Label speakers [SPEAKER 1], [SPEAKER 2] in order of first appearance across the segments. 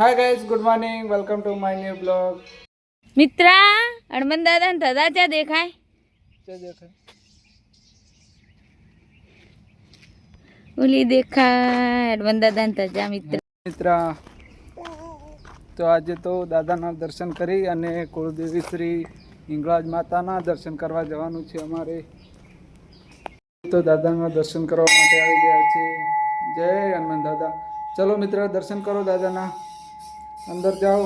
[SPEAKER 1] Hi guys, good morning, welcome to my new blog.
[SPEAKER 2] मित्रा हनुमान दादा दादाच्या देखाय ओली देखाय हनुमान दादा ताजा
[SPEAKER 1] मित्रा तो आज तो दादाना दर्शन करी અને કુળદેવી શ્રી હિંગળાજ માતાના દર્શન કરવા જવાનું છે અમારે। તો દાદાના દર્શન કરવા માટે આવી ગયા છે। જય હનુમાન દાદા। ચલો મિત્ર, દર્શન કરો દાદાના। અંદર જાઓ,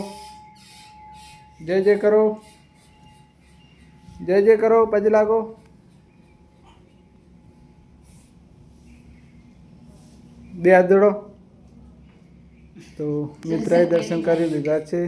[SPEAKER 1] જય જય કરો, જય જય કરો, પજ લાગો। બે હાથ જોડો। તો મિત્રએ દર્શન કરી લીધા છે।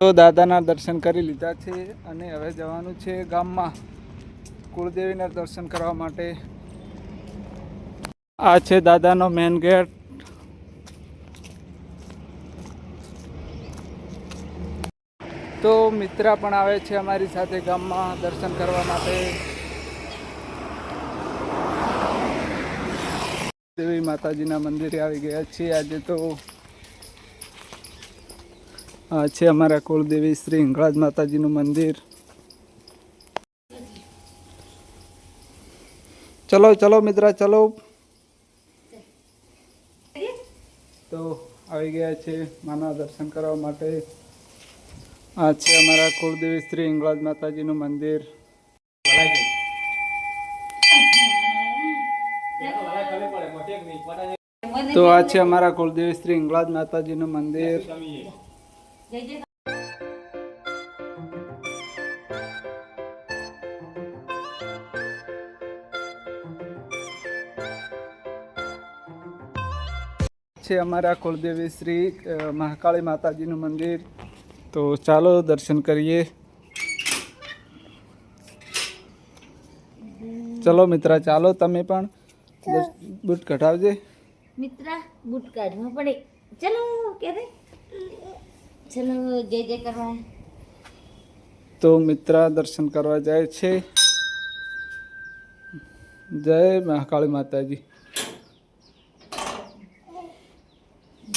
[SPEAKER 1] તો દાદાના દર્શન કરી લીધા છે અને હવે જવાનું છે ગામમાં કુળદેવીના દર્શન કરવા માટે। આ છે દાદાનો મેન ગેટ। તો મિત્રા પણ આવે છે અમારી સાથે ગામમાં દર્શન કરવા માટે। દેવી માતાજીના મંદિરે આવી ગયા છીએ આજે। તો આ છે અમારા કુળદેવી શ્રી હિંગળાજ માતાજીનું મંદિર। ચલો ચલો મિત્રા, ચલો। તો આવી ગયા છે માના દર્શન કરવા માટે। આ છે અમારા કુળદેવી શ્રી હિંગળાજ માતાજીનું મંદિર। તો આ છે અમારા કુળદેવી શ્રી હિંગળાજ માતાજીનું મંદિર। છે અમારા કુળદેવી શ્રી મહાકાળી માતાજીનું મંદિર। તો ચાલો દર્શન કરીએ। ચલો મિત્રા, ચાલો તમે પણ બૂટ કઢાવજે।
[SPEAKER 2] मित्रा बूट काढवा पड़े। चलो क्या रे, चलो जय जय करवा।
[SPEAKER 1] તો મિત્રા દર્શન કરવા જાય છે। જય મહાકાળી માતાજી।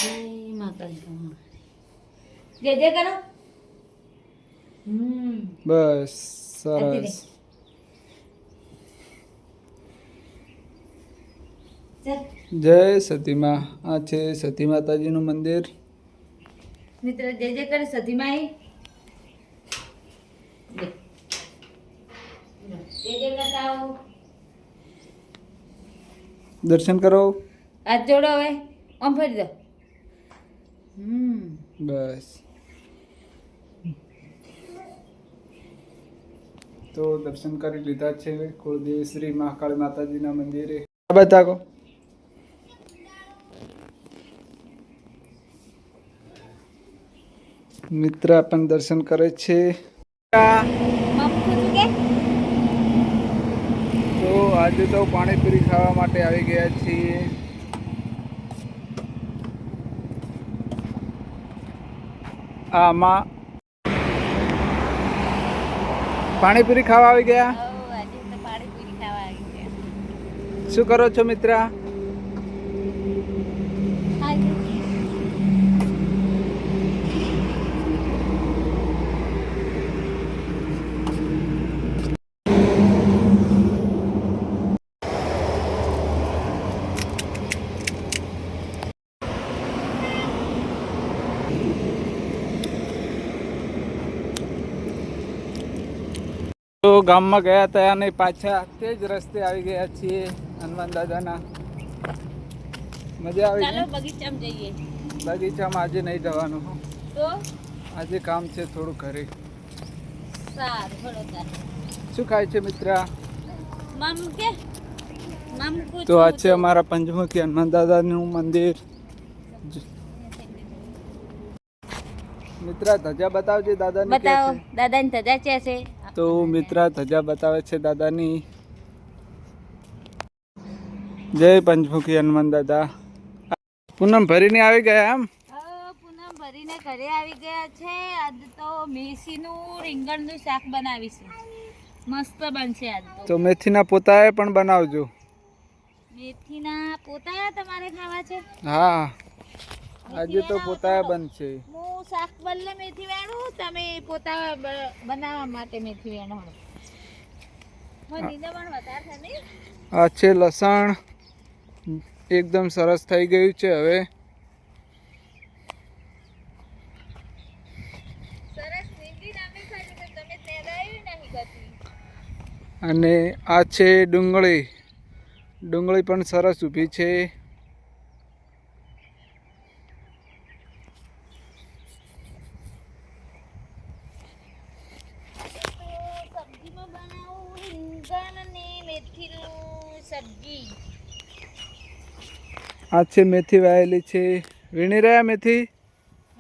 [SPEAKER 2] जय माता जय जय करो।
[SPEAKER 1] બસ સરસ।
[SPEAKER 2] चल
[SPEAKER 1] જય સતીમાં। આ છે સતી માતાજીનું મંદિર।
[SPEAKER 2] मित्र जय जय करे सती माई। जय जय करता हो।
[SPEAKER 1] દર્શન કરો।
[SPEAKER 2] हाथ जोड़ो હવે આમ ફરી દો।
[SPEAKER 1] બસ। તો દર્શન કરી લીધા છે કુળદેવી શ્રી મહાકાળી માતાજીના મંદિરે। બતાવો। મિત્ર પણ દર્શન કરે છે। તો આજે તો પાણીપુરી ખાવા માટે આવી ગયા છીએ। આમાં પાણીપુરી ખાવા આવી ગયા। શું કરો છો મિત્રા? તો ગામમાં ગયા હતા અને પાછા તે જ રસ્તે આવી ગયા છીએ હનુમાન દાદાના। મજા આવી?
[SPEAKER 2] ચાલો બગીચામાં જઈએ।
[SPEAKER 1] બગીચામાં આજે નહીં જવાનું હો,
[SPEAKER 2] તો
[SPEAKER 1] આજે કામ છે થોડું ઘરે।
[SPEAKER 2] સારું થોડો
[SPEAKER 1] શું ખાય છે મિત્રા?
[SPEAKER 2] મામ કે મામ કુછ
[SPEAKER 1] તો આ છે અમારા પંચમુખી હનુમાન દાદાનું મંદિર। મિત્રા ધજા બતાવજે દાદાની।
[SPEAKER 2] बताओ दादा ने धजा कैसे।
[SPEAKER 1] તો મિત્રા ધજા બતાવે છે દાદાની। જય પંચમુખી હનુમાન દાદા। પૂનમ ભરીને આવી ગયા એમ?
[SPEAKER 2] પૂનમ ભરી કરીને ઘરે આવી ગયા છે. આજ તો મેથીનું રીંગણનું શાક બનાવીશું. મસ્ત બનશે આજ
[SPEAKER 1] તો મેથીના પોતાએ પણ બનાવજો.
[SPEAKER 2] મેથીના પોતા તમારે ખાવા છે?
[SPEAKER 1] હા, આજે તો પોતાએ બનશે.
[SPEAKER 2] હું શાક બદલે મેથી વેણું, તમે પોતા બનાવવા માટે મેથી વેણો.
[SPEAKER 1] આ છે લસણ, એકદમ સરસ થઈ ગયું છે. હવે અને આ છે ડુંગળી. ડુંગળી પણ સરસ ઊભી છે.
[SPEAKER 2] સબ્જીમાં બનાવું રીંગણ ને મેથીનું સબ્જી.
[SPEAKER 1] આ છે મેથી વાયેલી છે. વીણી રહ્યા મેથી?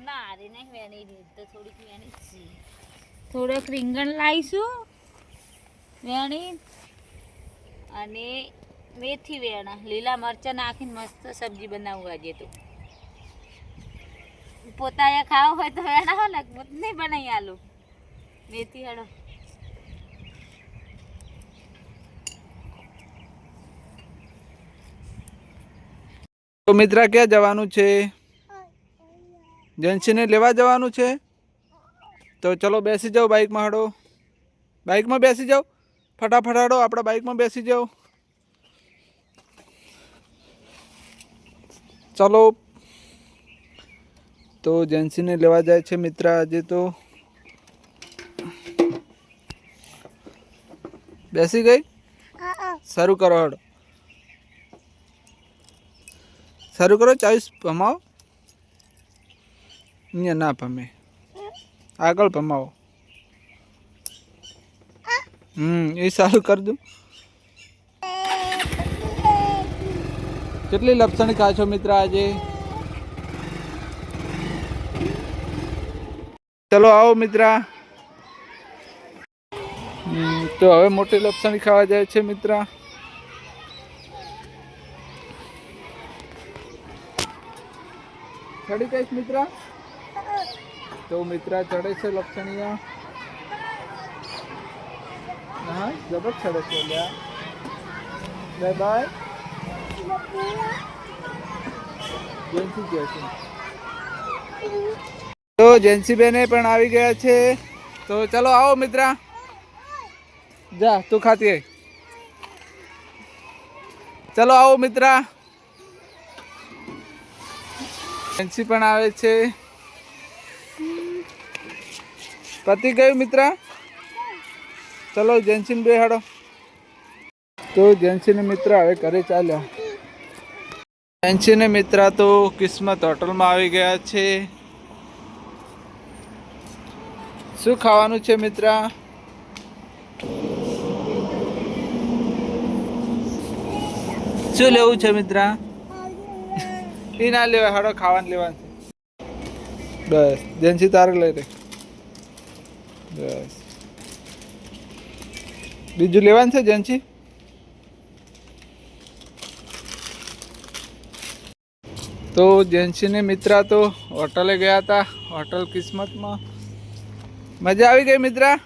[SPEAKER 2] ના રે નહીં વેણી રે, તો થોડીક વેણી છે. થોડોક રીંગણ લાવીશું વેણી, અને મેથી વેણા, લીલા મરચાં નાખીને મસ્ત સબ્જી બનાવું આજે તો. પોતાએ ખાવા હોય તો વેણા હો, નહીં બનાવી આલું મેથી. હડો
[SPEAKER 1] તો મિત્રા ક્યાં જવાનું છે? જેન્સીને લેવા જવાનું છે. તો ચલો બેસી જાઓ બાઇકમાં. હડો બાઇકમાં બેસી જાઓ, ફટાફટ હડો, આપણા બાઇકમાં બેસી જાઓ. ચલો, તો જેન્સીને લેવા જાય છે મિત્રા આજે. તો બેસી ગઈ? શરૂ કરો. હડો શરૂ કરો. 40 ભમાવો. અહીંયા ના ભમે, આગળ ભમાવો. એ સારું કરજો. કેટલી લપસણી ખા છો મિત્ર આજે? ચલો આવો મિત્રા. તો હવે મોટી લપસણી ખાવા જાય છે મિત્રા. ચડી કઈશ મિત્રા? તો મિત્રા ચડે છે લપસણીયા. હા, જબર ચડે છે. Bye bye. જેન્સી કહે છે. તો જેન્સી બેને પણ આવી ગયા છે. તો ચલો આવો મિત્રા. જા તું ખાતી હે. ચલો આવો મિત્રા. જેન્સી પણ આવે છે. પતી ગયું મિત્રા? ચલો જેન્સીને બેહાડો. તો જેન્સીને મિત્ર હવે ઘરે ચાલ્યા. જેન્સીને મિત્રા તો કિસ્મત હોટલમાં આવી ગયા છે. શું ખાવાનું છે મિત્રા? શું લેવું છે મિત્રા? એ ના લેવાય, હાડો ખાવાનું લેવાનું છે. બસ જેન્સી તારે લઈ રે. બસ બીજું લેવાનું છે જેન્સી? તો જેન્સીને મિત્રા તો હોટલે ગયા હતા, હોટલ કિસ્મતમાં. મજા આવી ગઈ મિત્રા?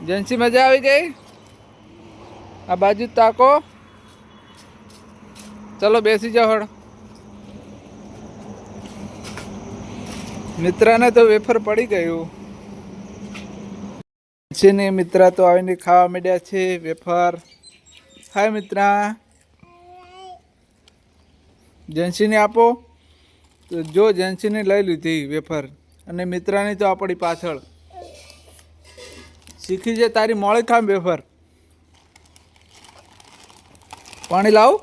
[SPEAKER 1] જેન્સી મજા આવી ગઈ? આ બાજુ તાકો. ચલો બેસી જાઓ. હળ મિત્રાને તો વેફર પડી ગયું. જેન્સીને મિત્રા તો આવીને ખાવા માંડ્યા છે વેફર. હાય મિત્રા. જેન્સીને આપો. તો જો જેન્સીને લઈ લીધી વેફર, અને મિત્રાની તો આપણી પાછળ શીખી છે. તારી મોળી ખામ વેફર. પાણી લાવું?